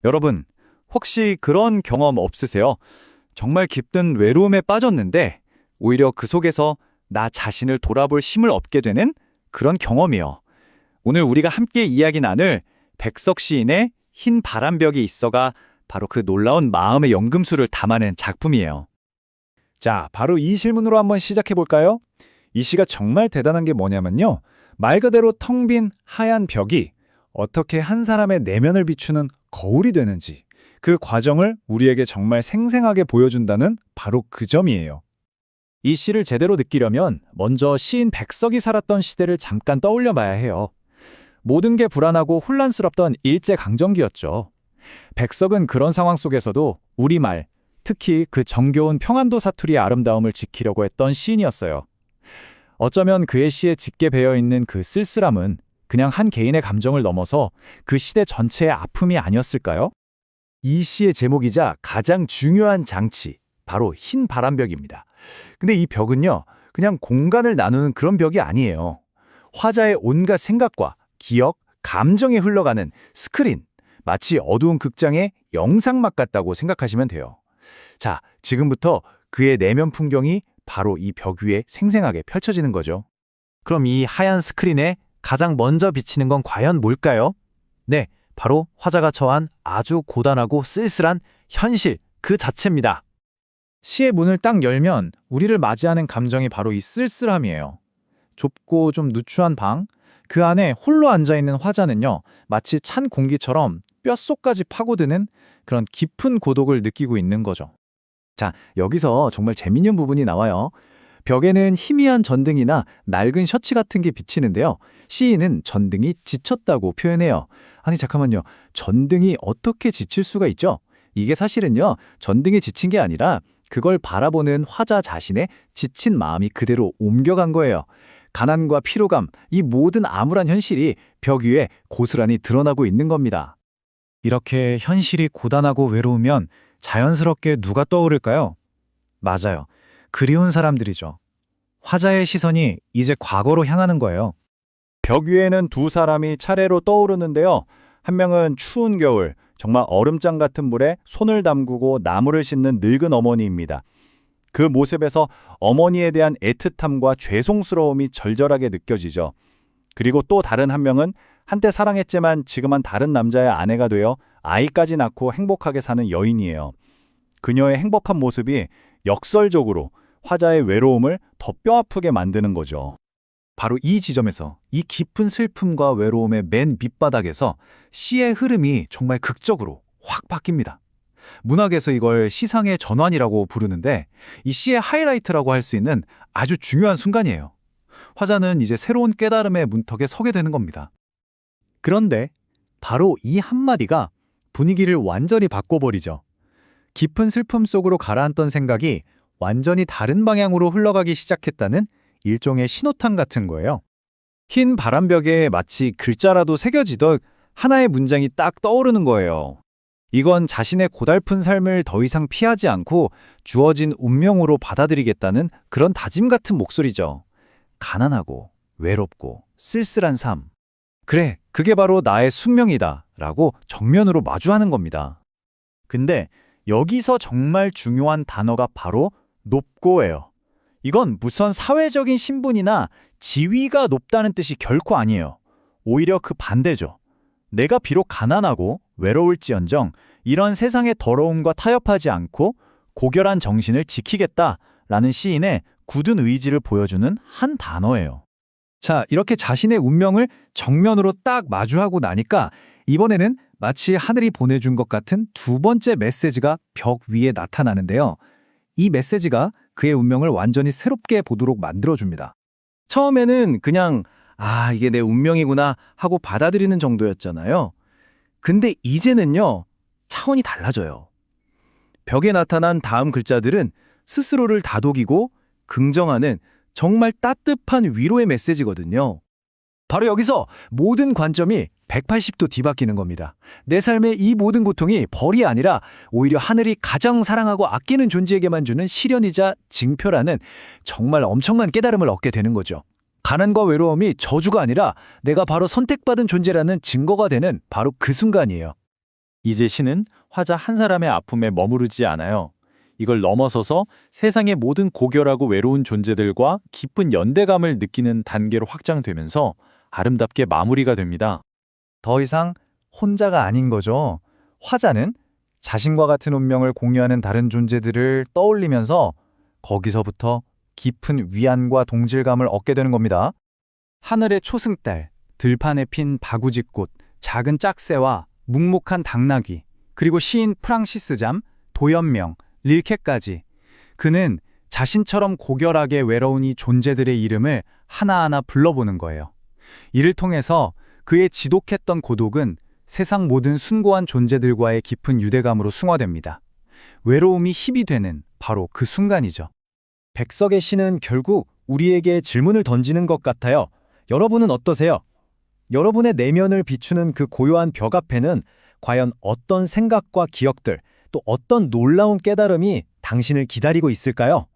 여러분, 혹시 그런 경험 없으세요? 정말 깊은 외로움에 빠졌는데 오히려 그 속에서 나 자신을 돌아볼 힘을 얻게 되는 그런 경험이요. 오늘 우리가 함께 이야기 나눌 백석 시인의 흰 바람벽이 있어가 바로 그 놀라운 마음의 연금술을 담아낸 작품이에요. 자, 바로 이 질문으로 한번 시작해 볼까요? 이 시가 정말 대단한 게 뭐냐면요. 말 그대로 텅 빈 하얀 벽이 어떻게 한 사람의 내면을 비추는 거울이 되는지 그 과정을 우리에게 정말 생생하게 보여준다는 바로 그 점이에요. 이 시를 제대로 느끼려면 먼저 시인 백석이 살았던 시대를 잠깐 떠올려 봐야 해요. 모든 게 불안하고 혼란스럽던 일제강점기였죠. 백석은 그런 상황 속에서도 우리말, 특히 그 정겨운 평안도 사투리의 아름다움을 지키려고 했던 시인이었어요. 어쩌면 그의 시에 짙게 배어있는 그 쓸쓸함은 그냥 한 개인의 감정을 넘어서 그 시대 전체의 아픔이 아니었을까요? 이 시의 제목이자 가장 중요한 장치, 바로 흰 바람벽입니다. 근데 이 벽은요, 그냥 공간을 나누는 그런 벽이 아니에요. 화자의 온갖 생각과 기억, 감정이 흘러가는 스크린, 마치 어두운 극장의 영상막 같다고 생각하시면 돼요. 자, 지금부터 그의 내면 풍경이 바로 이 벽 위에 생생하게 펼쳐지는 거죠. 그럼 이 하얀 스크린에 가장 먼저 비치는 건 과연 뭘까요? 네, 바로 화자가 처한 아주 고단하고 쓸쓸한 현실 그 자체입니다. 시의 문을 딱 열면 우리를 맞이하는 감정이 바로 이 쓸쓸함이에요. 좁고 좀 누추한 방, 그 안에 홀로 앉아있는 화자는요, 마치 찬 공기처럼 뼛속까지 파고드는 그런 깊은 고독을 느끼고 있는 거죠. 자, 여기서 정말 재미있는 부분이 나와요. 벽에는 희미한 전등이나 낡은 셔츠 같은 게 비치는데요. 시인은 전등이 지쳤다고 표현해요. 아니 잠깐만요. 전등이 어떻게 지칠 수가 있죠? 이게 사실은요. 전등이 지친 게 아니라 그걸 바라보는 화자 자신의 지친 마음이 그대로 옮겨간 거예요. 가난과 피로감, 이 모든 암울한 현실이 벽 위에 고스란히 드러나고 있는 겁니다. 이렇게 현실이 고단하고 외로우면 자연스럽게 누가 떠오를까요? 맞아요. 그리운 사람들이죠. 화자의 시선이 이제 과거로 향하는 거예요. 벽 위에는 두 사람이 차례로 떠오르는데요. 한 명은 추운 겨울, 정말 얼음장 같은 물에 손을 담그고 나무를 싣는 늙은 어머니입니다. 그 모습에서 어머니에 대한 애틋함과 죄송스러움이 절절하게 느껴지죠. 그리고 또 다른 한 명은 한때 사랑했지만 지금은 다른 남자의 아내가 되어 아이까지 낳고 행복하게 사는 여인이에요. 그녀의 행복한 모습이 역설적으로 화자의 외로움을 더 뼈아프게 만드는 거죠. 바로 이 지점에서 이 깊은 슬픔과 외로움의 맨 밑바닥에서 시의 흐름이 정말 극적으로 확 바뀝니다. 문학에서 이걸 시상의 전환이라고 부르는데 이 시의 하이라이트라고 할 수 있는 아주 중요한 순간이에요. 화자는 이제 새로운 깨달음의 문턱에 서게 되는 겁니다. 그런데 바로 이 한마디가 분위기를 완전히 바꿔버리죠. 깊은 슬픔 속으로 가라앉던 생각이 완전히 다른 방향으로 흘러가기 시작했다는 일종의 신호탄 같은 거예요. 흰 바람벽에 마치 글자라도 새겨지듯 하나의 문장이 딱 떠오르는 거예요. 이건 자신의 고달픈 삶을 더 이상 피하지 않고 주어진 운명으로 받아들이겠다는 그런 다짐 같은 목소리죠. 가난하고 외롭고 쓸쓸한 삶. 그래, 그게 바로 나의 숙명이다 라고 정면으로 마주하는 겁니다. 근데 여기서 정말 중요한 단어가 바로 높고예요. 이건 무슨 사회적인 신분이나 지위가 높다는 뜻이 결코 아니에요. 오히려 그 반대죠. 내가 비록 가난하고 외로울지언정 이런 세상의 더러움과 타협하지 않고 고결한 정신을 지키겠다라는 시인의 굳은 의지를 보여주는 한 단어예요. 자, 이렇게 자신의 운명을 정면으로 딱 마주하고 나니까 이번에는 마치 하늘이 보내준 것 같은 두 번째 메시지가 벽 위에 나타나는데요. 이 메시지가 그의 운명을 완전히 새롭게 보도록 만들어줍니다. 처음에는 그냥 이게 내 운명이구나 하고 받아들이는 정도였잖아요. 근데 이제는요, 차원이 달라져요. 벽에 나타난 다음 글자들은 스스로를 다독이고 긍정하는 정말 따뜻한 위로의 메시지거든요. 바로 여기서 모든 관점이 180도 뒤바뀌는 겁니다. 내 삶의 이 모든 고통이 벌이 아니라 오히려 하늘이 가장 사랑하고 아끼는 존재에게만 주는 시련이자 징표라는 정말 엄청난 깨달음을 얻게 되는 거죠. 가난과 외로움이 저주가 아니라 내가 바로 선택받은 존재라는 증거가 되는 바로 그 순간이에요. 이제 시는 화자 한 사람의 아픔에 머무르지 않아요. 이걸 넘어서서 세상의 모든 고결하고 외로운 존재들과 깊은 연대감을 느끼는 단계로 확장되면서 아름답게 마무리가 됩니다. 더 이상 혼자가 아닌 거죠. 화자는 자신과 같은 운명을 공유하는 다른 존재들을 떠올리면서 거기서부터 깊은 위안과 동질감을 얻게 되는 겁니다. 하늘의 초승달, 들판에 핀 바구지꽃, 작은 짝새와 묵묵한 당나귀, 그리고 시인 프랑시스 잠, 도연명, 릴케까지 그는 자신처럼 고결하게 외로운 이 존재들의 이름을 하나하나 불러보는 거예요. 이를 통해서 그의 지독했던 고독은 세상 모든 숭고한 존재들과의 깊은 유대감으로 승화됩니다. 외로움이 힘이 되는 바로 그 순간이죠. 백석의 시는 결국 우리에게 질문을 던지는 것 같아요. 여러분은 어떠세요? 여러분의 내면을 비추는 그 고요한 벽 앞에는 과연 어떤 생각과 기억들, 또 어떤 놀라운 깨달음이 당신을 기다리고 있을까요?